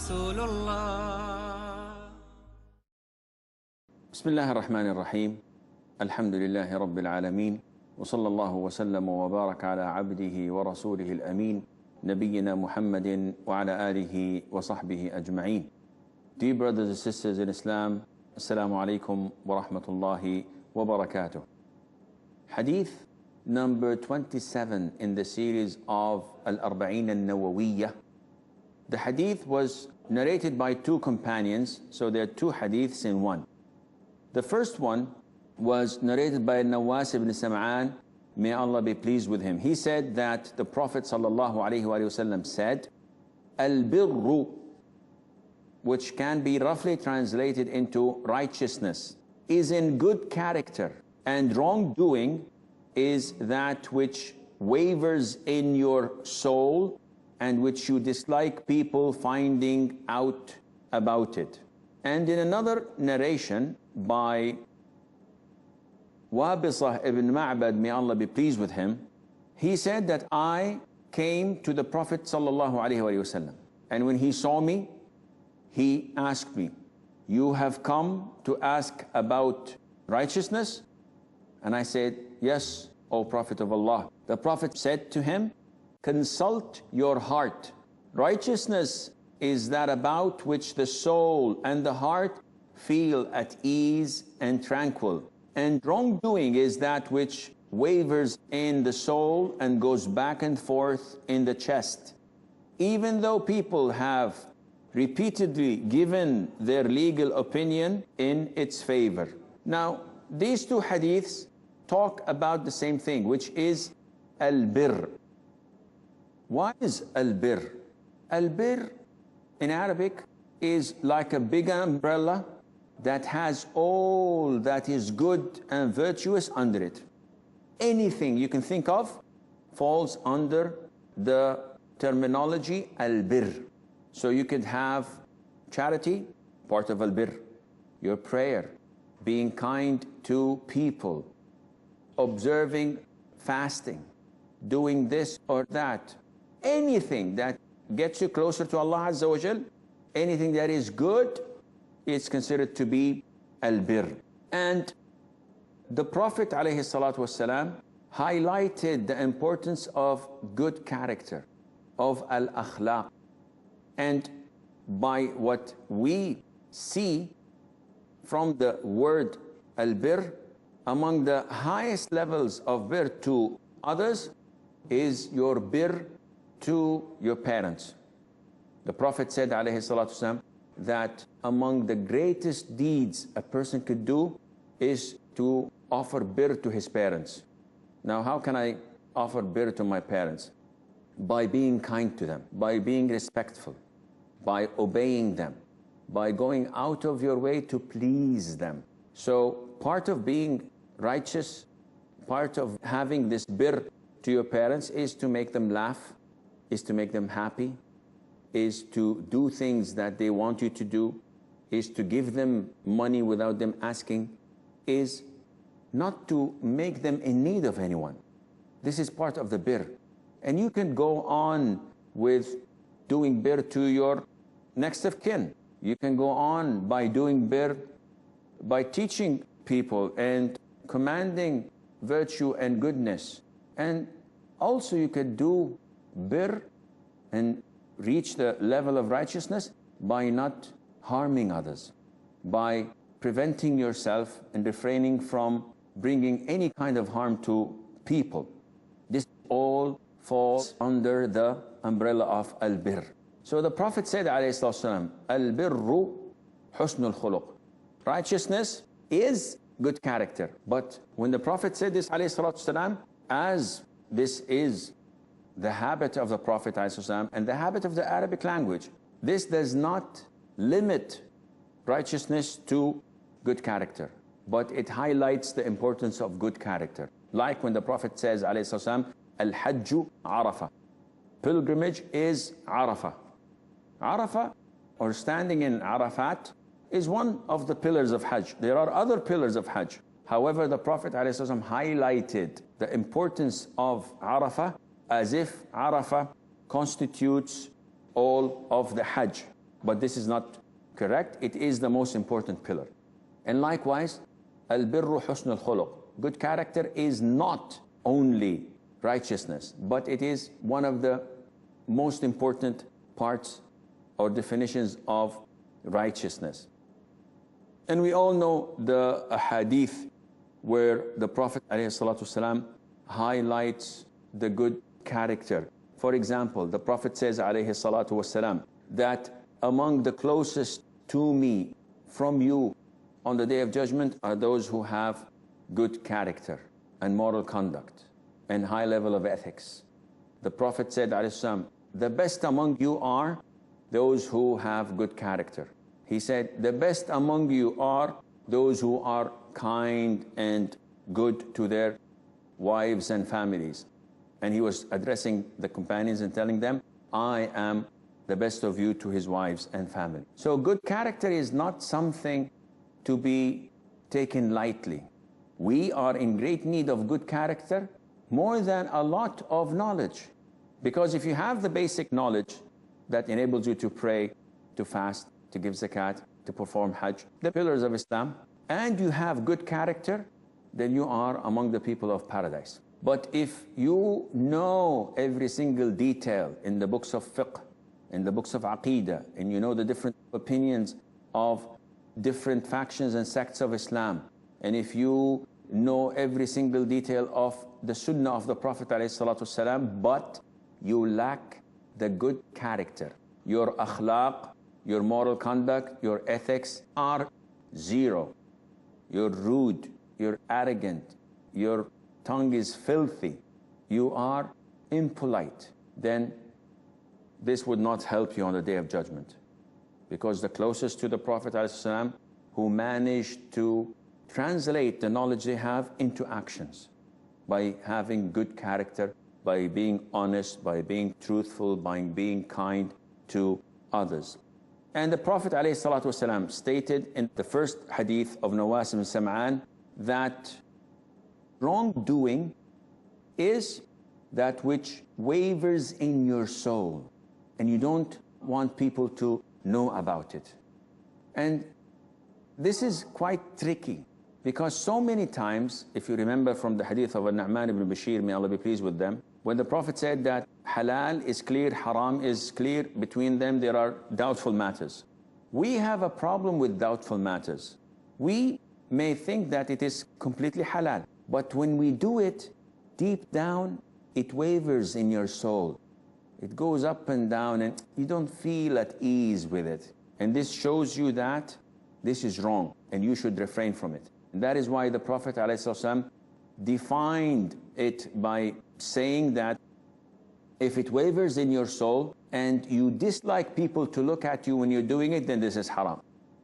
رسول الله. بسم الله الرحمن الرحيم. الحمد لله رب العالمين، وصلى الله وسلم وبارك على عبده ورسوله الأمين نبينا محمد وعلى آله وصحبه أجمعين. Dear brothers and sisters in Islam, Assalamu alaikum wa rahmatullahi wa barakatuh. Hadith number 27 in the series of Arba'een Nawawiyyah. The hadith was narrated by two companions, so there are two hadiths in one. The first one was narrated by Nawas ibn Sam'an, may Allah be pleased with him. He said that the Prophet ﷺ said, Al-birru, which can be roughly translated into righteousness, is in good character, and wrongdoing is that which wavers in your soul and which you dislike people finding out about it. And in another narration by Wabisah ibn Ma'bad, may Allah be pleased with him, he said that I came to the Prophet ﷺ, and when he saw me, he asked me, you have come to ask about righteousness? And I said, yes, O Prophet of Allah. The Prophet said to him, consult your heart. Righteousness is that about which the soul and the heart feel at ease and tranquil. And wrongdoing is that which wavers in the soul and goes back and forth in the chest. Even though people have repeatedly given their legal opinion in its favor. Now, these two hadiths talk about the same thing, which is al-birr. What is al-birr? Al-birr in Arabic is like a big umbrella that has all that is good and virtuous under it. Anything you can think of falls under the terminology al-birr. So you could have charity, part of al-birr, your prayer, being kind to people, observing fasting, doing this or that. Anything that gets you closer to Allah Azza wa Jal, anything that is good, it's considered to be al-birr. And the Prophet ﷺ highlighted the importance of good character, of al-akhlaq. And by what we see from the word al-birr, among the highest levels of birr to others is your birr to your parents. The Prophet said ﷺ that among the greatest deeds a person could do is to offer birr to his parents. Now, how can I offer birr to my parents? By being kind to them, by being respectful, by obeying them, by going out of your way to please them. So part of being righteous, part of having this birr to your parents is to make them laugh, is to make them happy, is to do things that they want you to do, is to give them money without them asking, is not to make them in need of anyone. This is part of the birr. And you can go on with doing birr to your next of kin. You can go on by doing birr, by teaching people and commanding virtue and goodness. And also you can do birr and reach the level of righteousness by not harming others, by preventing yourself and refraining from bringing any kind of harm to people. This all falls under the umbrella of al-birr. So the Prophet said, alayhi al-birru husnul khuluq. Righteousness is good character. But when the Prophet said this, alayhi as this is the habit of the Prophet ﷺ and the habit of the Arabic language, this does not limit righteousness to good character, but it highlights the importance of good character. Like when the Prophet says, ﷺ, Al-Hajju Arafah. Pilgrimage is Arafah. Arafah, or standing in Arafat, is one of the pillars of Hajj. There are other pillars of Hajj. However, the Prophet ﷺ highlighted the importance of Arafah as if Arafah constitutes all of the Hajj. but this is not correct. It is the most important pillar. And likewise, al-birru husn al-khuluq. Good character is not only righteousness, but it is one of the most important parts or definitions of righteousness. And we all know the hadith where the Prophet ﷺ highlights the good character. For example, the Prophet says ﷺ that among the closest to me from you on the Day of Judgment are those who have good character and moral conduct and high level of ethics. The Prophet said ﷺ, the best among you are those who have good character. He said, the best among you are those who are kind and good to their wives and families. And he was addressing the companions and telling them, I am the best of you to his wives and family. So good character is not something to be taken lightly. We are in great need of good character more than a lot of knowledge. Because if you have the basic knowledge that enables you to pray, to fast, to give zakat, to perform hajj, the pillars of Islam, and you have good character, then you are among the people of paradise. But if you know every single detail in the books of fiqh, in the books of aqeedah, and you know the different opinions of different factions and sects of Islam, and if you know every single detail of the sunnah of the Prophet ﷺ, but you lack the good character, your akhlaq, your moral conduct, your ethics are zero. You're rude, you're arrogant, your tongue is filthy, you are impolite, then this would not help you on the Day of Judgment. Because the closest to the Prophet ﷺ, who managed to translate the knowledge they have into actions by having good character, by being honest, by being truthful, by being kind to others. And the Prophet ﷺ stated in the first hadith of Nawas ibn Sam'an that wrongdoing is that which wavers in your soul, and you don't want people to know about it. And this is quite tricky, because so many times, if you remember from the hadith of Nu'man ibn Bashir, may Allah be pleased with them, when the Prophet said that halal is clear, haram is clear, between them there are doubtful matters. We have a problem with doubtful matters. We may think that it is completely halal, but when we do it, deep down, it wavers in your soul. It goes up and down, and you don't feel at ease with it. And this shows you that this is wrong, and you should refrain from it. And that is why the Prophet ﷺ defined it by saying that if it wavers in your soul and you dislike people to look at you when you're doing it, then this is haram.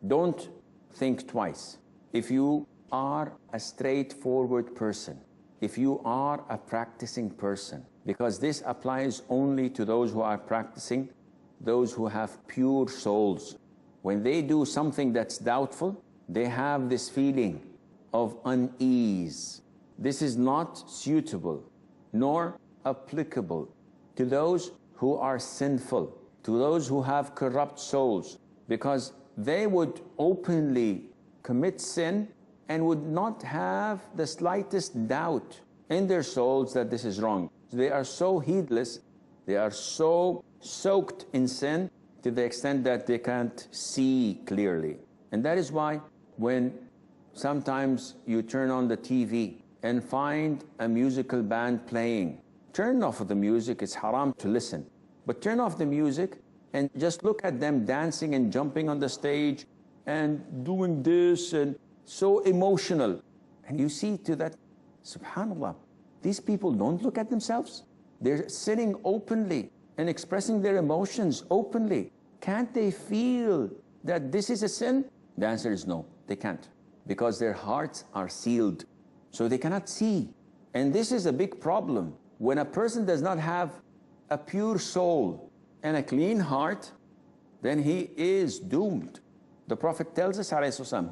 Don't think twice. If you are a straightforward person, if you are a practicing person, because this applies only to those who are practicing, those who have pure souls. When they do something that's doubtful, they have this feeling of unease. This is not suitable nor applicable to those who are sinful, to those who have corrupt souls, because they would openly commit sin and would not have the slightest doubt in their souls that this is wrong. They are so heedless, they are so soaked in sin to the extent that they can't see clearly. And that is why when sometimes you turn on the TV and find a musical band playing, turn off the music. It's haram to listen, but turn off the music and just look at them dancing and jumping on the stage and doing this, and so emotional. And you see to that, subhanallah, these people don't look at themselves. They're sitting openly and expressing their emotions openly. Can't they feel that this is a sin? The answer is no, they can't, because their hearts are sealed, so they cannot see. And this is a big problem. When a person does not have a pure soul and a clean heart, then he is doomed. The Prophet tells us,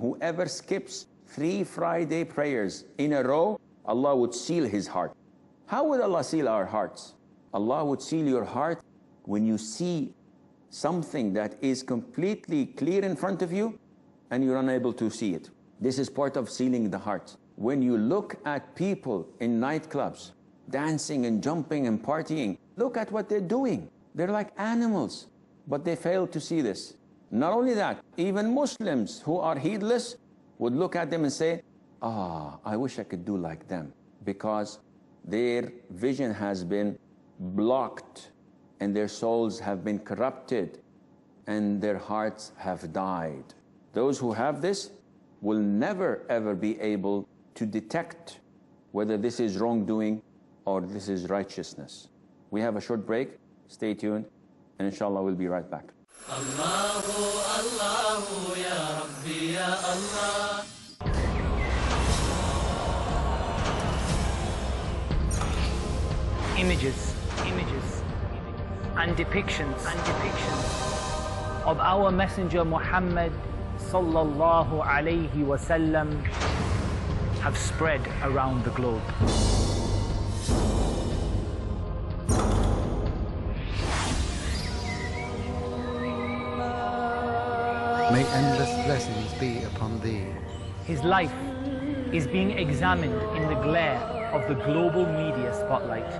whoever skips 3 Friday prayers in a row, Allah would seal his heart. How would Allah seal our hearts? Allah would seal your heart when you see something that is completely clear in front of you and you're unable to see it. This is part of sealing the heart. When you look at people in nightclubs, dancing and jumping and partying, look at what they're doing. They're like animals, but they fail to see this. Not only that, even Muslims who are heedless would look at them and say, I wish I could do like them, because their vision has been blocked and their souls have been corrupted and their hearts have died. Those who have this will never ever be able to detect whether this is wrongdoing or this is righteousness. We have a short break. Stay tuned, and inshallah we'll be right back. Allahu, Allahu, Ya Rabbi, Ya Allah. Images and depictions of our Messenger Muhammad sallallahu alayhi wasallam have spread around the globe. May endless blessings be upon thee. His life is being examined in the glare of the global media spotlight.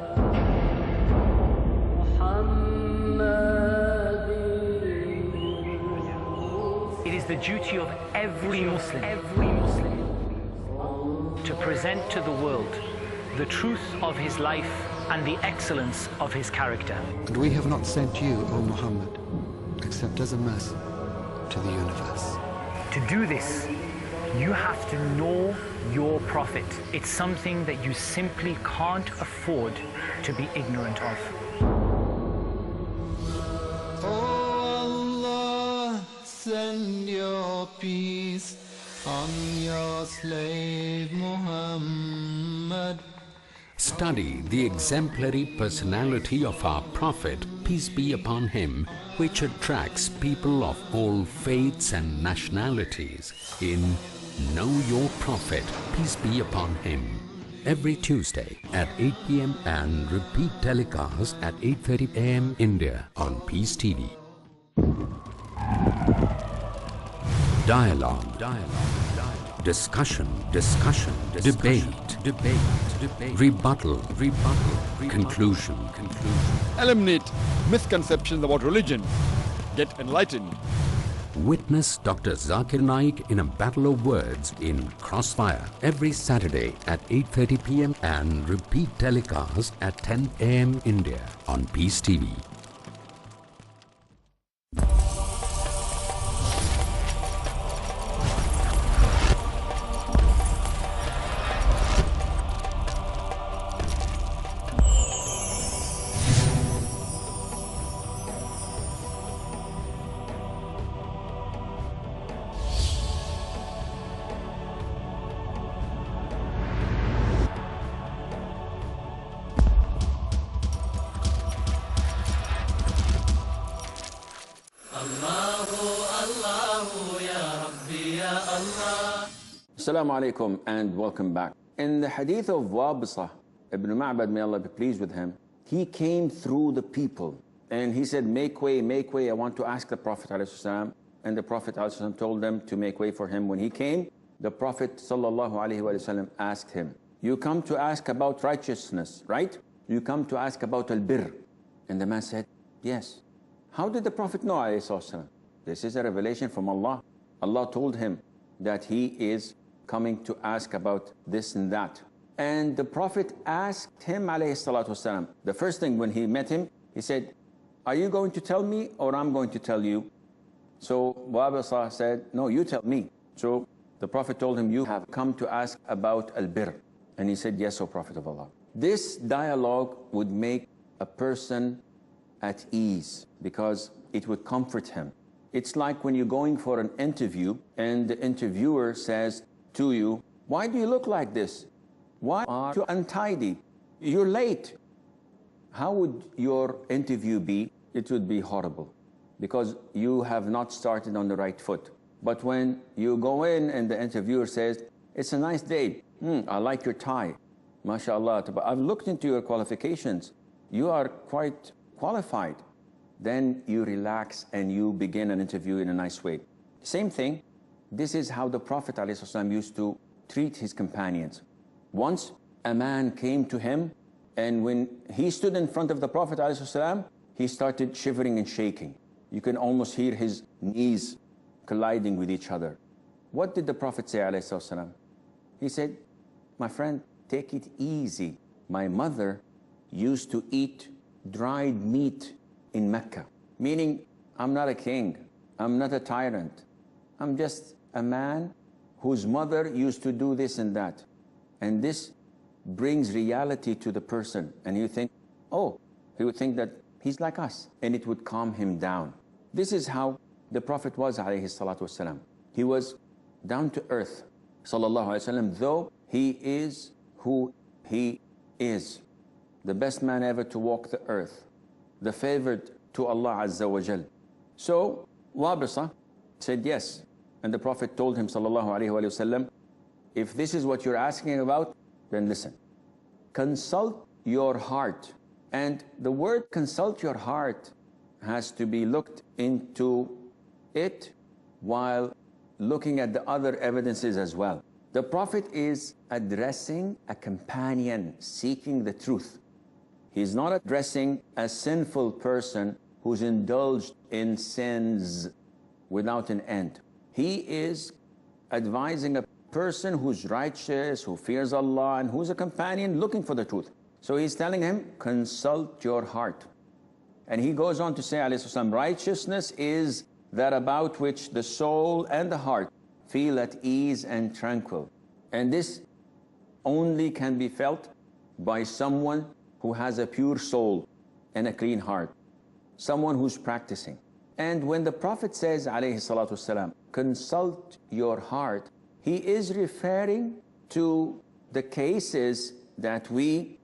It is the duty of every Muslim to present to the world the truth of his life and the excellence of his character. And we have not sent you, O Muhammad, except as a mercy to the universe. To do this, you have to know your Prophet. It's something that you simply can't afford to be ignorant of. Oh Allah, send your peace on your slave Muhammad. Study the exemplary personality of our Prophet, peace be upon him, which attracts people of all faiths and nationalities in Know Your Prophet, peace be upon him. Every Tuesday at 8 p.m. and repeat telecast at 8:30 a.m. India on Peace TV. Dialogue. Discussion. Debate. Rebuttal. Conclusion. Eliminate misconceptions about religion. Get enlightened. Witness Dr. Zakir Naik in a battle of words in Crossfire every Saturday at 8:30 p.m. and repeat telecast at 10 a.m. India on Peace TV. Assalamu alaikum and welcome back. In the hadith of Wabisa ibn Ma'bad, may Allah be pleased with him, he came through the people and he said, make way, I want to ask the Prophet ﷺ. And the Prophet ﷺ told them to make way for him. When he came, the Prophet ﷺ asked him, you come to ask about righteousness, right? You come to ask about al-birr. And the man said, yes. How did the Prophet know ﷺ? This is a revelation from Allah. Allah told him that he is coming to ask about this and that. And the Prophet asked him ﷺ, the first thing when he met him, he said, are you going to tell me or I'm going to tell you? So Wabisa said, no, you tell me. So the Prophet told him, you have come to ask about al-birr. And he said, yes, O Prophet of Allah. This dialogue would make a person at ease because it would comfort him. It's like when you're going for an interview and the interviewer says to you, why do you look like this? Why are you untidy? You're late. How would your interview be? It would be horrible because you have not started on the right foot. But when you go in and the interviewer says, it's a nice day. I like your tie. MashaAllah. I've looked into your qualifications. You are quite qualified. then you relax and you begin an interview in a nice way. Same thing, this is how the Prophet ﷺ used to treat his companions. Once a man came to him, and when he stood in front of the Prophet ﷺ, he started shivering and shaking. You can almost hear his knees colliding with each other. What did the Prophet say ﷺ? He said, my friend, take it easy. My mother used to eat dried meat in Mecca. Meaning, I'm not a king, I'm not a tyrant. I'm just a man whose mother used to do this and that. And this brings reality to the person. And you think, oh, he would think that he's like us. And it would calm him down. This is how the Prophet was, alayhi salatu wasalam. He was down to earth, sallallahu alayhi wasallam, though he is who he is. The best man ever to walk the earth. The favored to Allah Azza wa Jal. So, Wabisa said yes. And the Prophet told him, sallallahu alayhi wa sallam, if this is what you're asking about, then listen. Consult your heart. And the word consult your heart has to be looked into it while looking at the other evidences as well. The Prophet is addressing a companion seeking the truth. He's not addressing a sinful person who's indulged in sins without an end. He is advising a person who's righteous, who fears Allah, and who's a companion looking for the truth. So he's telling him, consult your heart. And he goes on to say, alayhi salam, righteousness is that about which the soul and the heart feel at ease and tranquil. And this only can be felt by someone who has a pure soul and a clean heart, someone who's practicing. And when the Prophet says, alayhi salatu wasalam, consult your heart, he is referring to the cases that we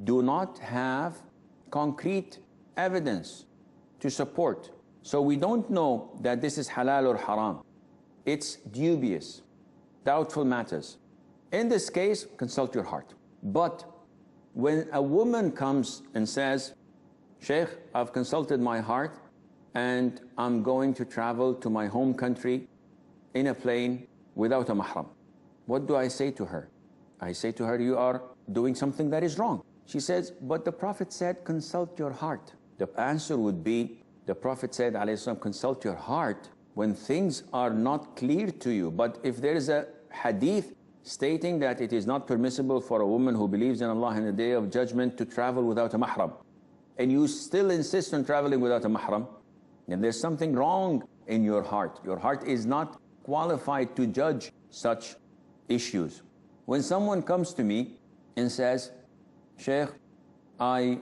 do not have concrete evidence to support. So we don't know that this is halal or haram. It's dubious, doubtful matters. In this case, consult your heart. But when a woman comes and says, Sheikh, I've consulted my heart and I'm going to travel to my home country in a plane without a mahram, what do I say to her? I say to her, you are doing something that is wrong. She says, but the Prophet said, consult your heart. The answer would be, the Prophet said, alayhi salam, consult your heart when things are not clear to you. But if there is a hadith stating that it is not permissible for a woman who believes in Allah in the Day of Judgment to travel without a mahram, and you still insist on traveling without a mahram, then there's something wrong in your heart. Your heart is not qualified to judge such issues. When someone comes to me and says, Sheikh, I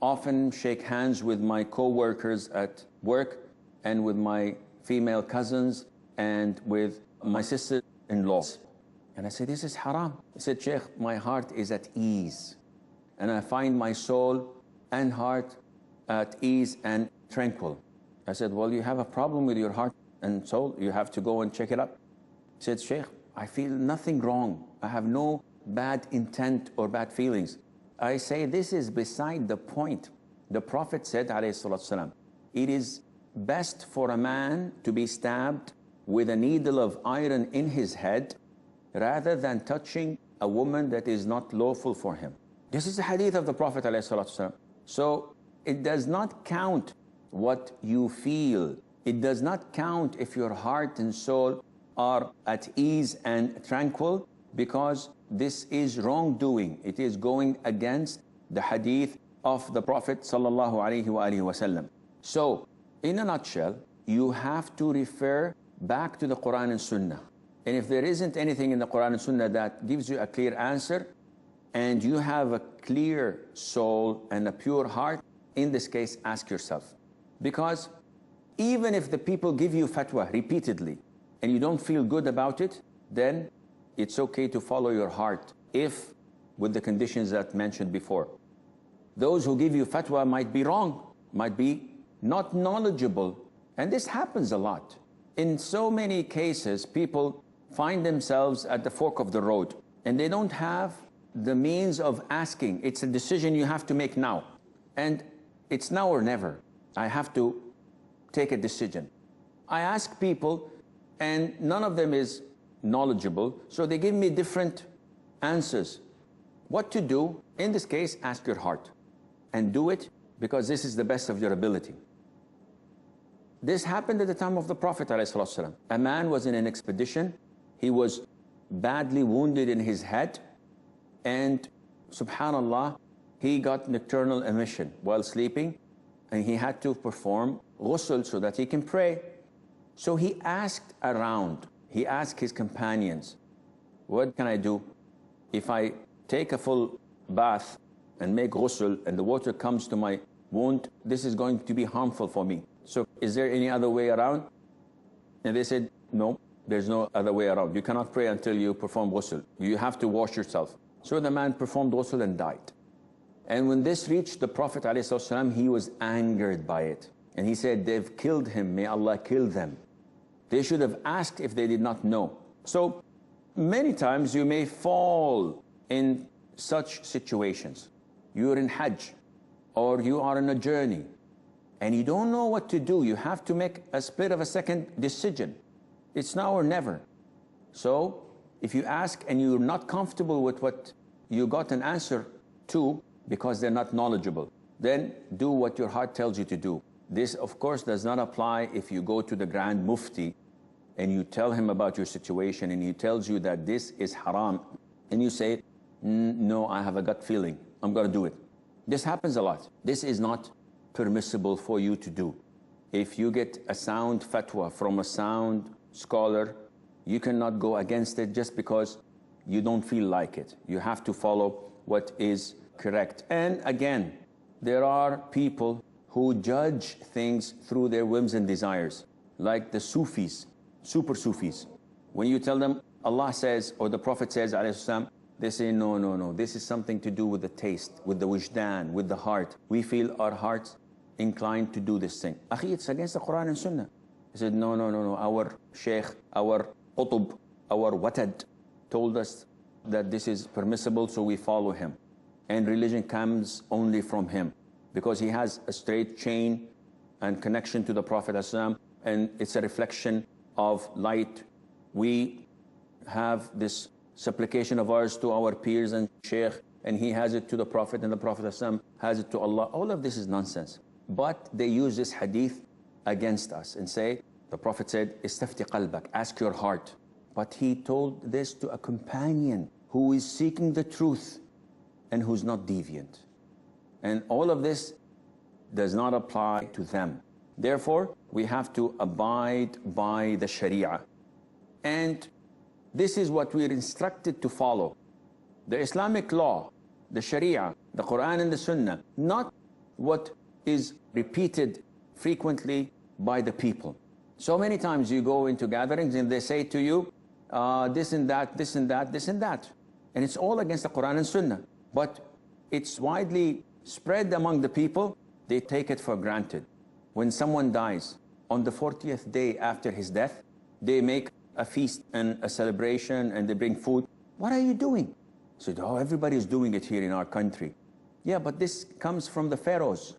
often shake hands with my co-workers at work and with my female cousins and with my sister-in-laws. And I say, this is haram. He said, Sheikh, my heart is at ease. And I find my soul and heart at ease and tranquil. I said, well, you have a problem with your heart and soul. You have to go and check it up. He said, Sheikh, I feel nothing wrong. I have no bad intent or bad feelings. I say, this is beside the point. The Prophet said, alayhi salatu wasalam, it is best for a man to be stabbed with a needle of iron in his head rather than touching a woman that is not lawful for him. This is the hadith of the Prophet alayhi salatu wasalam. So it does not count what you feel. It does not count if your heart and soul are at ease and tranquil, because this is wrongdoing. It is going against the hadith of the Prophet sallallahu alaihi wasallam. So, in a nutshell, you have to refer back to the Quran and Sunnah. And if there isn't anything in the Quran and Sunnah that gives you a clear answer, and you have a clear soul and a pure heart, in this case, ask yourself. Because even if the people give you fatwa repeatedly, and you don't feel good about it, then it's okay to follow your heart, if with the conditions that mentioned before. Those who give you fatwa might be wrong, might be not knowledgeable, and this happens a lot. In so many cases, people find themselves at the fork of the road, and they don't have the means of asking. It's a decision you have to make now, and it's now or never. I have to take a decision. I ask people, and none of them is knowledgeable, so they give me different answers. What to do? In this case, ask your heart and do it, because this is the best of your ability. This happened at the time of the Prophet ﷺ. A man was in an expedition. He was badly wounded in his head, and subhanallah, he got nocturnal emission while sleeping, and he had to perform ghusl so that he can pray. So he asked around, he asked his companions, what can I do? If I take a full bath and make ghusl and the water comes to my wound, this is going to be harmful for me. So is there any other way around? And they said, no, there's no other way around. You cannot pray until you perform ghusl. You have to wash yourself. So the man performed ghusl and died. And when this reached the Prophet ﷺ, he was angered by it. And he said, they've killed him, may Allah kill them. They should have asked if they did not know. So many times you may fall in such situations. You're in Hajj, or you are on a journey, and you don't know what to do. You have to make a split of a second decision. It's now or never. So if you ask and you're not comfortable with what you got an answer to, because they're not knowledgeable, then do what your heart tells you to do. This, of course, does not apply if you go to the Grand Mufti and you tell him about your situation and he tells you that this is haram, and you say, no, I have a gut feeling, I'm going to do it. This happens a lot. This is not permissible for you to do. If you get a sound fatwa from a sound scholar, you cannot go against it just because you don't feel like it. You have to follow what is correct. And again, there are people who judge things through their whims and desires, like the Sufis, super Sufis. When you tell them Allah says, or the Prophet says, ﷺ, they say, no, no, no, this is something to do with the taste, with the wujdan, with the heart. We feel our hearts inclined to do this thing. Akhi, it's against the Quran and Sunnah. He said, no, no, no, no, our Shaykh, our Qutub, our Watad told us that this is permissible, so we follow him. And religion comes only from him, because he has a straight chain and connection to the Prophet ﷺ, and it's a reflection of light. We have this supplication of ours to our peers and Shaykh, and he has it to the Prophet, and the Prophet ﷺ has it to Allah. All of this is nonsense. But they use this hadith against us and say, the Prophet said, istafti qalbak, ask your heart. But he told this to a companion who is seeking the truth and who's not deviant. And all of this does not apply to them. Therefore, we have to abide by the Sharia. And this is what we're instructed to follow. The Islamic law, the Sharia, the Quran and the Sunnah, not what is repeated frequently by the people. So many times you go into gatherings and they say to you, this and that, this and that, this and that. And it's all against the Quran and Sunnah. But it's widely spread among the people. They take it for granted. When someone dies, on the 40th day after his death, they make a feast and a celebration, and they bring food. What are you doing? I said, oh, everybody's doing it here in our country. Yeah, but this comes from the pharaohs.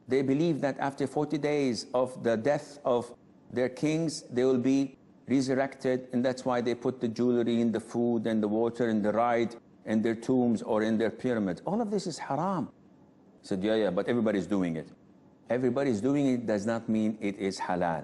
They believe that after 40 days of the death of their kings, they will be resurrected, and that's why they put the jewelry in the food and the water and the ride in their tombs or in their pyramids. All of this is haram. I said, yeah, but everybody's doing it. Everybody's doing it does not mean it is halal. I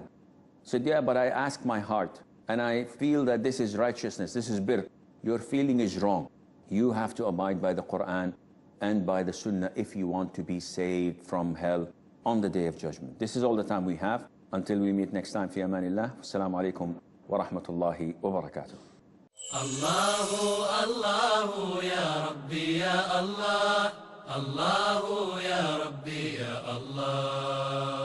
said, yeah, but I ask my heart, and I feel that this is righteousness, this is birr. Your feeling is wrong. You have to abide by the Quran and by the Sunnah if you want to be saved from hell on the Day of Judgment. This is all the time we have. Until we meet next time, fi amanillah. Assalamu alaikum wa rahmatullahi wa barakatuh. Allahu, Allahu, ya Rabbi, ya Allah. Allahu, ya Rabbi, ya Allah.